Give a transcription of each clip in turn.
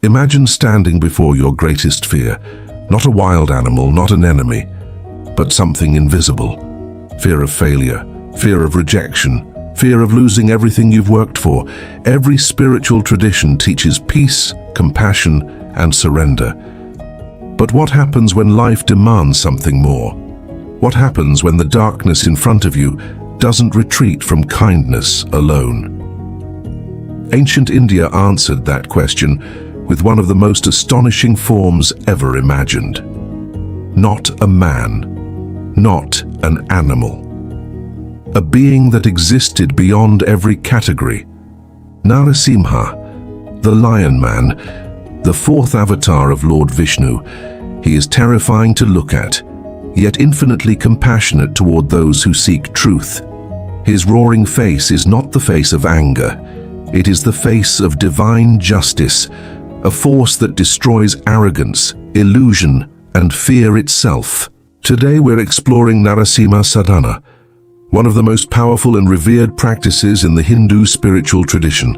Imagine standing before your greatest fear, not a wild animal, not an enemy, but something invisible. Fear of failure, fear of rejection, fear of losing everything you've worked for. Every spiritual tradition teaches peace, compassion, and surrender. But what happens when life demands something more? What happens when the darkness in front of you doesn't retreat from kindness alone? Ancient India answered that question with one of the most astonishing forms ever imagined. Not a man, not an animal. A being that existed beyond every category. Narasimha, the Lion Man, the fourth avatar of Lord Vishnu. He is terrifying to look at, yet infinitely compassionate toward those who seek truth. His roaring face is not the face of anger. It is the face of divine justice, a force that destroys arrogance, illusion, and fear itself. Today we're exploring Narasimha Sadhana, one of the most powerful and revered practices in the Hindu spiritual tradition.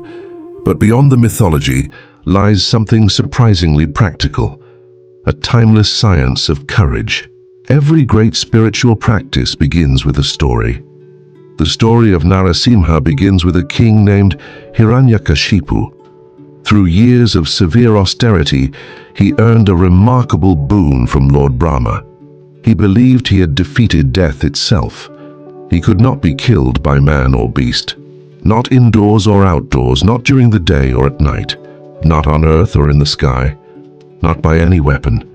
But beyond the mythology lies something surprisingly practical, a timeless science of courage. Every great spiritual practice begins with a story. The story of Narasimha begins with a king named Hiranyakashipu. Through years of severe austerity, he earned a remarkable boon from Lord Brahma. He believed he had defeated death itself. He could not be killed by man or beast. Not indoors or outdoors, not during the day or at night, not on earth or in the sky, not by any weapon.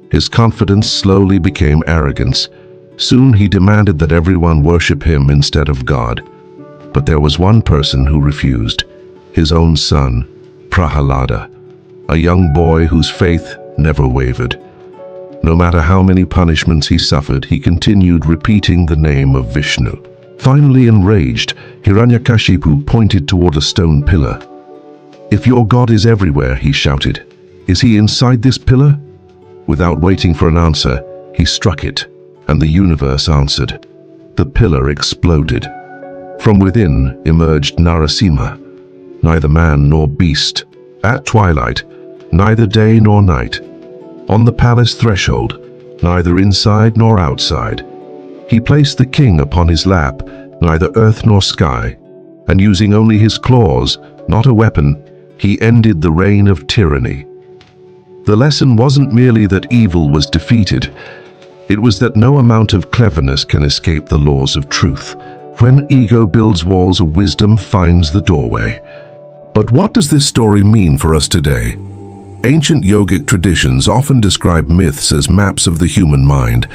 His confidence slowly became arrogance. Soon he demanded that everyone worship him instead of God. But there was one person who refused, his own son, Prahalada, a young boy whose faith never wavered. No matter how many punishments he suffered, he continued repeating the name of Vishnu. Finally enraged, Hiranyakashipu pointed toward a stone pillar. "If your God is everywhere," he shouted, "is he inside this pillar?" Without waiting for an answer, he struck it, and the universe answered. The pillar exploded. From within emerged Narasimha, neither man nor beast. At twilight, neither day nor night. On the palace threshold, neither inside nor outside. He placed the king upon his lap, neither earth nor sky, and using only his claws, not a weapon, he ended the reign of tyranny. The lesson wasn't merely that evil was defeated. It was that no amount of cleverness can escape the laws of truth. When ego builds walls, wisdom finds the doorway. But what does this story mean for us today? Ancient yogic traditions often describe myths as maps of the human mind.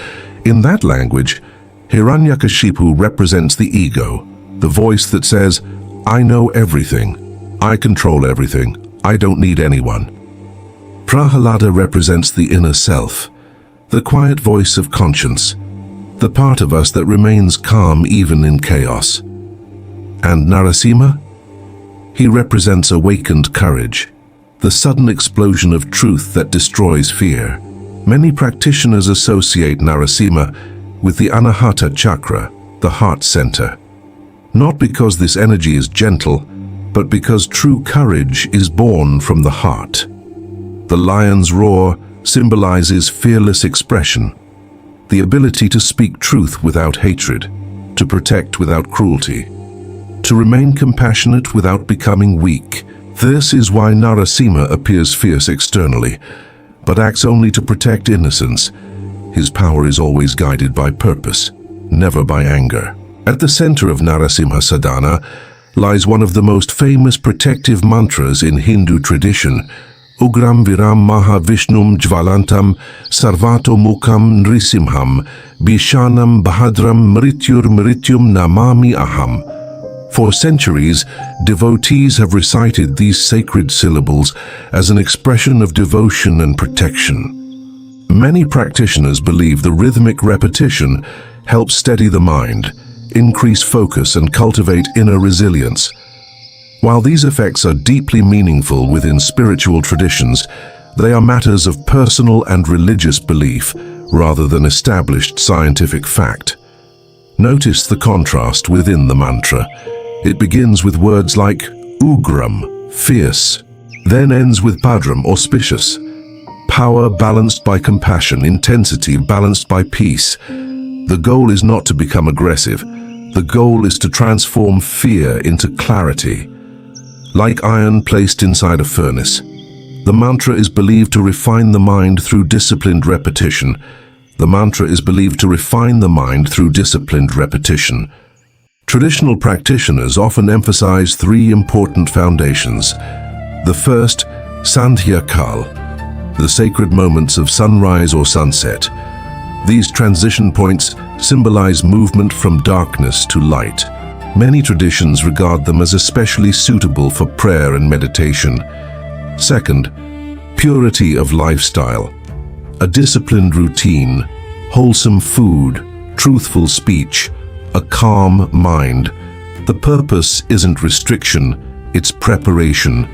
In that language, Hiranyakashipu represents the ego, the voice that says, "I know everything, I control everything, I don't need anyone." Prahalada represents the inner self, the quiet voice of conscience, the part of us that remains calm even in chaos. And Narasimha? He represents awakened courage, the sudden explosion of truth that destroys fear. Many practitioners associate Narasimha with the Anahata chakra, the heart center. Not because this energy is gentle, but because true courage is born from the heart. The lion's roar symbolizes fearless expression, the ability to speak truth without hatred, to protect without cruelty, to remain compassionate without becoming weak. This is why Narasimha appears fierce externally, but acts only to protect innocence. His power is always guided by purpose, never by anger. At the center of Narasimha Sadhana lies one of the most famous protective mantras in Hindu tradition, Ugram Viram Maha Vishnum Jvalantam Sarvato Mukham Nrisimham Bishanam Bahadram Mrityur Mrityum Namami Aham. For centuries, devotees have recited these sacred syllables as an expression of devotion and protection. Many practitioners believe the rhythmic repetition helps steady the mind, increase focus, and cultivate inner resilience. While these effects are deeply meaningful within spiritual traditions, they are matters of personal and religious belief rather than established scientific fact. Notice the contrast within the mantra. It begins with words like Ugram, fierce, then ends with Bhadram, auspicious. Power balanced by compassion, intensity balanced by peace. The goal is not to become aggressive. The goal is to transform fear into clarity. Like iron placed inside a furnace, the mantra is believed to refine the mind through disciplined repetition. The mantra is believed to refine the mind through disciplined repetition. Traditional practitioners often emphasize three important foundations. The first, Sandhya Kal, the sacred moments of sunrise or sunset. These transition points symbolize movement from darkness to light. Many traditions regard them as especially suitable for prayer and meditation. Second, purity of lifestyle. A disciplined routine, wholesome food, truthful speech, a calm mind. The purpose isn't restriction, it's preparation.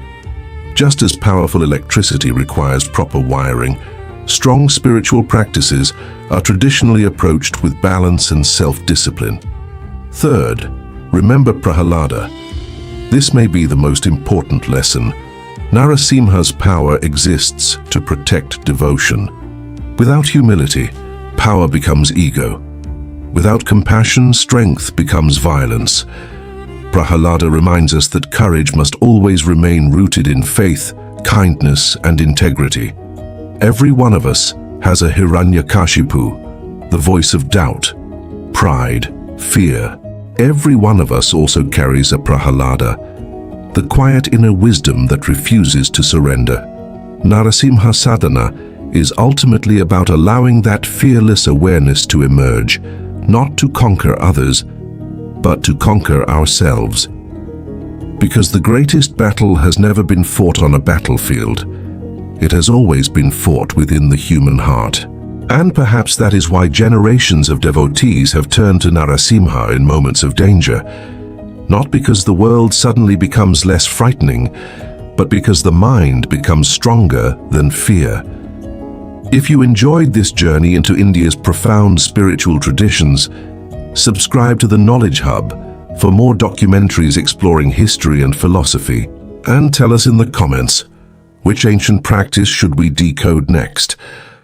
Just as powerful electricity requires proper wiring, strong spiritual practices are traditionally approached with balance and self-discipline. Third, remember Prahalada. This may be the most important lesson. Narasimha's power exists to protect devotion. Without humility, power becomes ego. Without compassion, strength becomes violence. Prahalada reminds us that courage must always remain rooted in faith, kindness, and integrity. Every one of us has a Hiranyakashipu, the voice of doubt, pride, fear. Every one of us also carries a Prahalada, the quiet inner wisdom that refuses to surrender. Narasimha Sadhana is ultimately about allowing that fearless awareness to emerge, not to conquer others, but to conquer ourselves. Because the greatest battle has never been fought on a battlefield. It has always been fought within the human heart. And perhaps that is why generations of devotees have turned to Narasimha in moments of danger. Not because the world suddenly becomes less frightening, but because the mind becomes stronger than fear. If you enjoyed this journey into India's profound spiritual traditions, subscribe to the Knowledge Hub for more documentaries exploring history and philosophy. And tell us in the comments, which ancient practice should we decode next?